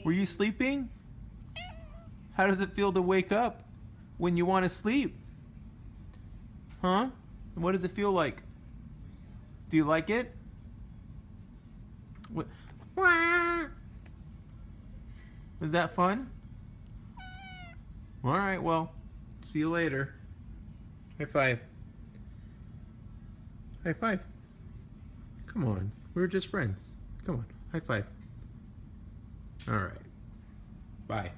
Were you sleeping? How does it feel to wake up when you want to sleep? Huh? What does it feel like? Do you like it? What? Was that fun? Alright, well, see you later. High five. High five. Come on, we were just friends. Come on, high five. Alright. Bye.